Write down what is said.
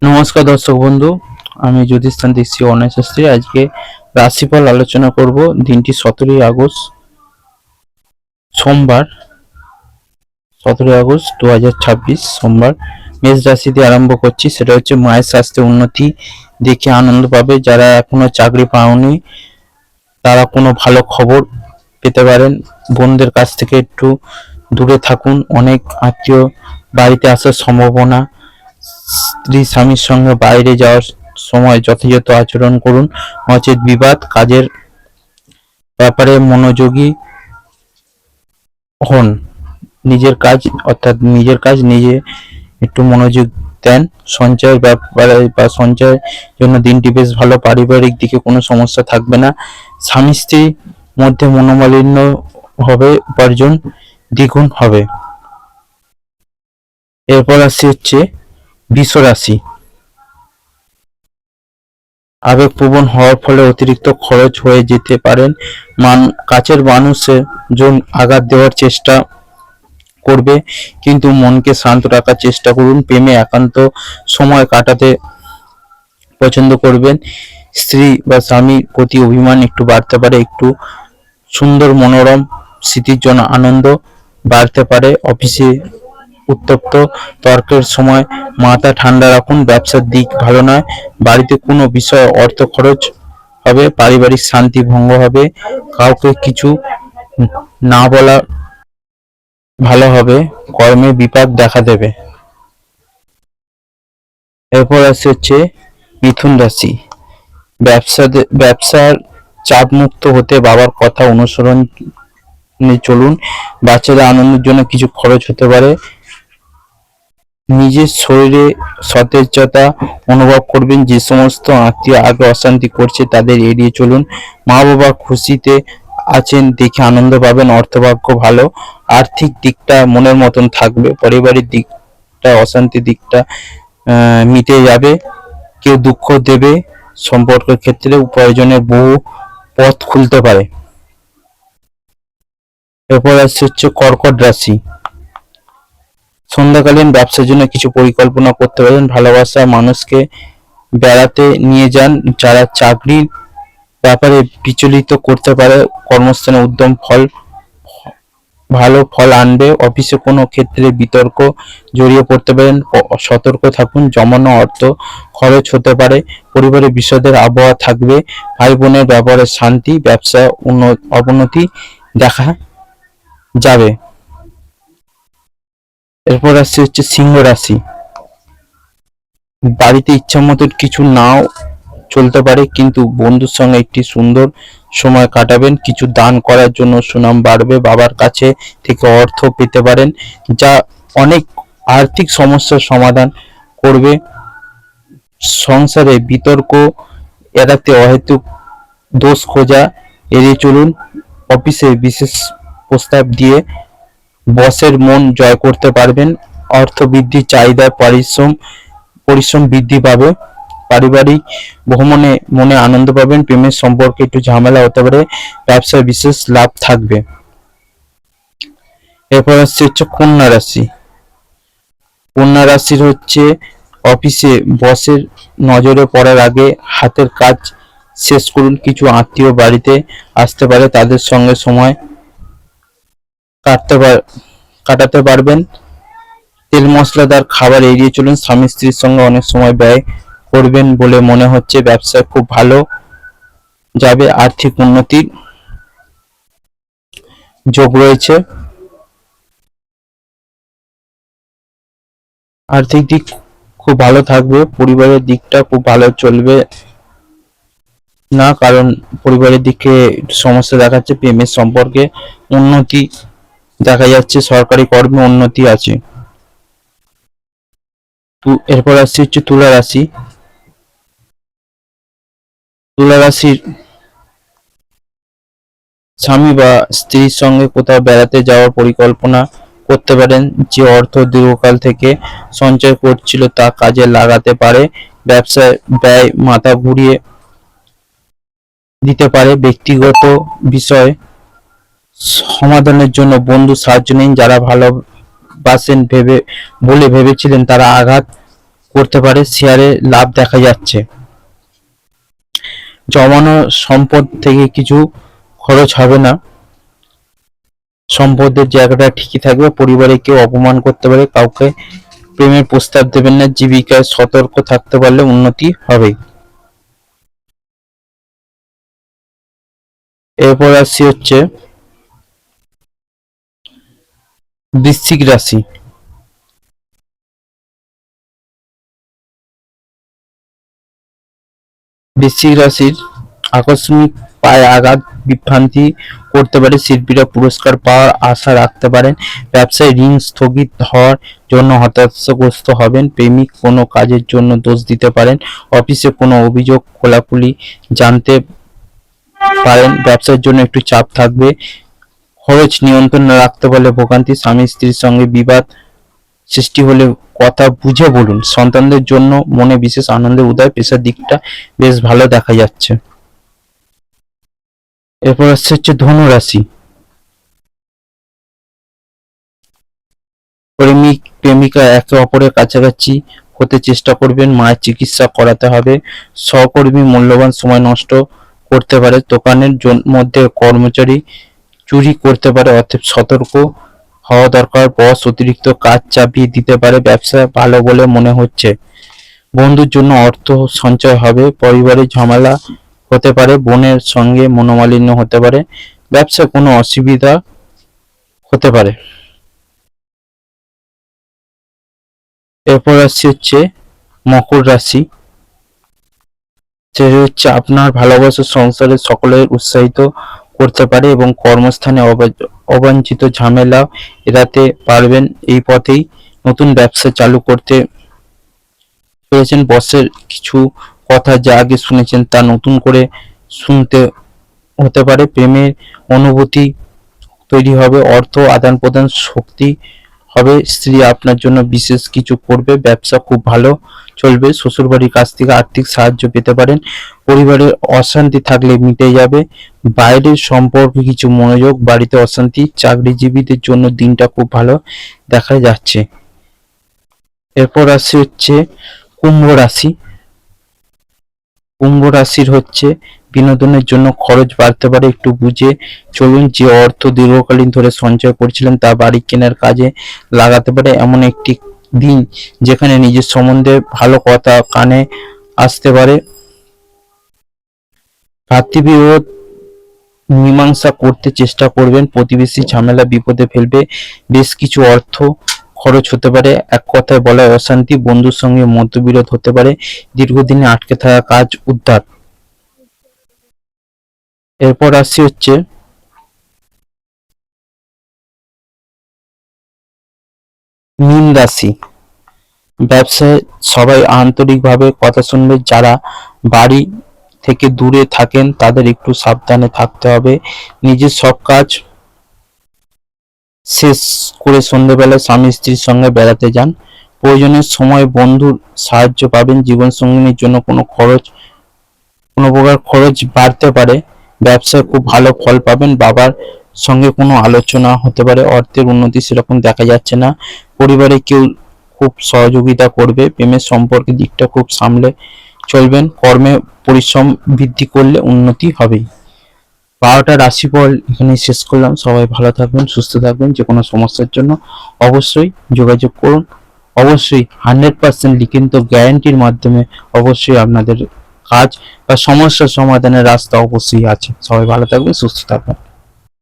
নমস্কার দর্শক বন্ধু, আমি জ্যোতিষান দেখছি অনয় শাস্ত্রী। আজকে রাশিফল আলোচনা করব। দিনটি 17 আগস্ট, সোমবার, 17 আগস্ট 2026 সোমবার। মেষ রাশি দিয়ে আরম্ভ করছি। সেটা হচ্ছে মায়ের স্বাস্থ্যে উন্নতি দেখে আনন্দ পাবে। যারা এখনো চাকরি পাওনি তারা কোনো ভালো খবর পেতে পারেন। বোনদের কাছ থেকে একটু দূরে থাকুন। অনেক আত্মীয় বাড়িতে আসার সম্ভাবনা। স্ত্রী স্বামীর সঙ্গে বাইরে যাওয়ার সময় যথাযথ আচরণ করুন, নচেৎ বিবাদ। কাজের ব্যাপারে মনোযোগী হন। নিজের কাজ নিজে একটু মনোযোগ দেন। সঞ্চয়ের ব্যাপারে বা সঞ্চয়ের জন্য দিনটি বেশ ভালো। পারিবারিক দিকে কোনো সমস্যা থাকবে না। স্বামী স্ত্রীর মধ্যে মনোমালিন্য হবে, উপার্জন দ্বিগুণ হবে। এরপর আসছে হচ্ছে বৃষ রাশি। আবেগপ্রবণ হওয়ার ফলে অতিরিক্ত খরচ হয়ে যেতে পারেন। কাছের মানুষের জন আঘাত দেওয়ার চেষ্টা করবে, কিন্তু মনকে শান্ত রাখার চেষ্টা করুন। প্রেমে একান্ত সময় কাটাতে পছন্দ করবেন। স্ত্রী বা স্বামীর প্রতি অভিমান একটু বাড়তে পারে। একটু সুন্দর মনোরম স্মৃতির জন্য আনন্দ বাড়তে পারে। অফিসে উত্তপ্ত তর্কের সময় মাথা ঠান্ডা রাখুন। ব্যবসার দিক ভালো নয়। বাড়িতে কোনো বিষয়ে অর্থ খরচ হবে। পারিবারিক শান্তি ভঙ্গ হবে। কাউকে কিছু না বলা ভালো হবে। কর্মে বিপাক দেখা দেবে। এরপর আসছে হচ্ছে মিথুন রাশি। ব্যবসার চাপ মুক্ত হতে বাবার কথা অনুসরণে চলুন। বাচ্চাদের আনন্দের জন্য কিছু খরচ হতে পারে। নিজের শরীরে সতেজতা অনুভব করবেন। যে সমস্ত আত্মীয় আগে অশান্তি করছে তাদের এড়িয়ে চলুন। মা বাবা খুশিতে আছেন দেখে আনন্দ পাবেন। অর্থভাগ্য ভালো। আর্থিক দিকটা মনের মতন থাকবে। পারিবারিক দিকটা, অশান্তি দিকটা মিটে যাবে। কেউ দুঃখ দেবে। সম্পর্কের ক্ষেত্রে উপার্জনের বহু পথ খুলতে পারে। এরপর আসছে হচ্ছে কর্কট রাশি। সন্ধ্যাকালীন ব্যবসার জন্য কিছু পরিকল্পনা করতে পারেন। ভালোবাসা মানুষকে বেড়াতে নিয়ে যান। যারা চাকরির ব্যাপারে বিচলিত করতে পারে, কর্মস্থানে উদ্যম ভালো ফল আনবে। অফিসে কোনো ক্ষেত্রে বিতর্ক জড়িয়ে পড়তে পারেন। সতর্ক থাকুন। জমানো অর্থ খরচ হতে পারে। পরিবারে বিষাদের আবহাওয়া থাকবে। ভাই বোনের ব্যাপারে শান্তি। ব্যবসা অবনতি দেখা যাবে। এরপর আসছে হচ্ছে সিংহ রাশি। বাড়িতে ইচ্ছা মতো কিছু নাও চলতে পারে, কিন্তু বন্ধুর সঙ্গে একটি সুন্দর সময় কাটাবেন। কিছু দান করার জন্য সুনাম বাড়বে। বাবার কাছে থেকে অর্থ পেতে পারেন, যা অনেক আর্থিক সমস্যার সমাধান করবে। সংসারে বিতর্ক এড়াতে অহেতুক দোষ খোঁজা এড়িয়ে চলুন। অফিসে বিশেষ প্রস্তাব দিয়ে বসের মন জয় করতে পারবেন। অর্থ বৃদ্ধির চাহিদা, পরিশ্রম বৃদ্ধি পাবে। পারিবারিক ভ্রমণে মনে আনন্দ পাবেন। প্রেমের সম্পর্কে একটু ঝামেলা হতে পারে। ব্যবসায় বিশেষ লাভ থাকবে। এরপর আসছে হচ্ছে কন্যা রাশি। কন্যা রাশির হচ্ছে অফিসে বসের নজরে পড়ার আগে হাতের কাজ শেষ করুন। কিছু আত্মীয় বাড়িতে আসতে পারে, তাদের সঙ্গে সময় কাটাতে পারবেন। তেল মশলাদার খাবার এড়িয়ে চলুন। স্বামী স্ত্রীর সঙ্গে অনেক সময় ব্যয় করবেন বলে মনে হচ্ছে। ব্যবসায় খুব ভালো যাবে। আর্থিক উন্নতির যোগ রয়েছে। আর্থিক দিক খুব ভালো থাকবে। পরিবারের দিকটা খুব ভালো চলবে না, কারণ পরিবারের দিকে সমস্যা দেখাচ্ছে। প্রেমের সম্পর্কে উন্নতি দেখা যাচ্ছে। সরকারি কর্মে উন্নতি আছে। এরপর আসছে হচ্ছে তুলা রাশি। তুলা রাশির স্বামী বা স্ত্রীর সঙ্গে কোথাও বেড়াতে যাওয়ার পরিকল্পনা করতে পারেন। যে অর্থ দীর্ঘকাল থেকে সঞ্চয় করছিল তা কাজে লাগাতে পারে। ব্যবসায় ব্যয় মাথা ঘুরিয়ে দিতে পারে। ব্যক্তিগত বিষয় সমাধানের জন্য বন্ধু সাহায্য নিন। যারা ভালোবাসেন বলে ভেবেছিলেন তারা আঘাত করতে পারে, শেয়ারে লাভ দেখা যাচ্ছে। জমানো সম্পদ থেকে কিছু খরচ হবে না, সম্পদের জায়গাটা ঠিকই থাকবে। পরিবারে কেউ অপমান করতে পারে, কাউকে প্রেমের প্রস্তাব দেবেন না, জীবিকায় সতর্ক থাকতে পারলে উন্নতি হবে। এরপর আসছি হচ্ছে বৃশ্চিক রাশি। বৃশ্চিক রাশির আকস্মিক পায়ে আঘাত বিভ্রান্তি করতে পারে, শিল্পীরা পুরস্কার পাওয়ার আশা রাখতে পারেন, ব্যবসায় ঋণ স্থগিত হওয়ার জন্য হতাশাগ্রস্ত হবেন, প্রেমিক কোনো কাজের জন্য দোষ দিতে পারেন, অফিসে কোনো অভিযোগ খোলাখুলি জানতে পারেন, ব্যবসার জন্য একটু চাপ থাকবে, খরচ নিয়ন্ত্রণে রাখতে পারলে ভোগান্তি, স্বামী স্ত্রীর সঙ্গে বিবাদ সৃষ্টি হলে কথা বুঝে বলুন, সন্তানদের জন্য মনে বিশেষ আনন্দের উদয়, পেশার দিকটা বেশ ভালো দেখা যাচ্ছে। এরপর আসছে হচ্ছে ধনু রাশি। প্রেমিক প্রেমিকা একে অপরের কাছাকাছি হতে চেষ্টা করবেন, মায়ের চিকিৎসা করাতে হবে, সহকর্মী মূল্যবান সময় নষ্ট করতে পারে, দোকানের মধ্যে কর্মচারী চুরি করতে পারে, অতএব সতর্ক হওয়া দরকার, বস অতিরিক্ত কাজ চাপিয়ে দিতে পারে, ব্যবসা ভালো বলে মনে হচ্ছে, বন্ধুর জন্য অর্থ সঞ্চয় হবে, পরিবারে ঝামেলা হতে পারে, বোনের সঙ্গে মনোমালিন্য হতে পারে, ব্যবসা কোনো অসুবিধা হতে পারে। এরপর আসছে হচ্ছে মকর রাশি। যে হচ্ছে আপনার ভালোবাসা সংসারে সকলের উৎসাহিত করতে পারে এবং কর্মস্থানে অবাঞ্ছিত ঝামেলা এড়াতে পারবেন, এই পথেই নতুন ব্যবসা চালু করতে পেরেছেন, বসের কিছু কথা যা আগে শুনেছেন তা নতুন করে শুনতে হতে পারে, প্রেমের অনুভূতি তৈরি হবে, অর্থ আদান প্রদান শক্তি হবে, স্ত্রী আপনার জন্য বিশেষ কিছু করবে, ব্যবসা খুব ভালো চলবে, শ্বশুরবাড়ির কাছ থেকে আর্থিক সাহায্য পেতে পারেন, পরিবারের অশান্তি থাকলে মিটে যাবে, বাইরের সম্পর্কে কিছু মনোযোগ, বাড়িতে অশান্তি, চাকরিজীবীদের জন্য দিনটা খুব ভালো দেখা যাচ্ছে। এরপর আসছে হচ্ছে কুম্ভ রাশি। কুম্ভ রাশির হচ্ছে বিনোদনের জন্য খরচ বাড়তে পারে, একটু বুঝে চলুন, যে অর্থ দীর্ঘকালীন ধরে সঞ্চয় করছিলেন তা বাড়ি কেনার কাজে লাগাতে পারে, এমন একটি দিন যেখানে নিজের সম্বন্ধে ভালো কথা কানে আসতে পারে, ভাতৃবিরোধ মীমাংসা করতে চেষ্টা করবেন, প্রতিবেশী ঝামেলা বিপদে ফেলবে, বেশ কিছু অর্থ খরচ হতে পারে, এক কথায় বলা অশান্তি, বন্ধুর সঙ্গে মতবিরোধ হতে পারে, দীর্ঘদিনে আটকে থাকা কাজ উদ্ধার। এরপর আসছি হচ্ছে মীন রাশি। ব্যবসায় সবাই আন্তরিকভাবে কথা শুনবে, যারা বাড়ি থেকে দূরে থাকেন তাদের একটু সাবধানে থাকতে হবে, নিজের সব কাজ শেষ করে সন্ধ্যেবেলা স্বামী স্ত্রীর সঙ্গে বেড়াতে যান, প্রয়োজনের সময় বন্ধুর সাহায্য পাবেন, জীবন সঙ্গিনীর জন্য কোনো প্রকার খরচ বাড়তে পারে, ব্যবসায় খুব ভালো ফল পাবেন, বাবার সঙ্গে কোনো আলোচনা হতে পারে, অর্থের উন্নতি সেরকম দেখা যাচ্ছে না, পরিবারে কেউ খুব সহযোগিতা করবে, প্রেমের সম্পর্কের দিকটা খুব সামলে চলবেন, কর্মে পরিশ্রম বৃদ্ধি করলে উন্নতি হবে। 12টা রাশিফল এখানে শেষ করলাম। সবাই ভালো থাকবেন, সুস্থ থাকবেন, যে কোনো সমস্যার জন্য অবশ্যই যোগাযোগ করুন, অবশ্যই 100% লিখিত গ্যারান্টির মাধ্যমে অবশ্যই আপনাদের কাজ বা সমস্যার সমাধানের রাস্তা অবশ্যই আছে। সবাই ভালো থাকবেন, সুস্থ থাকবেন।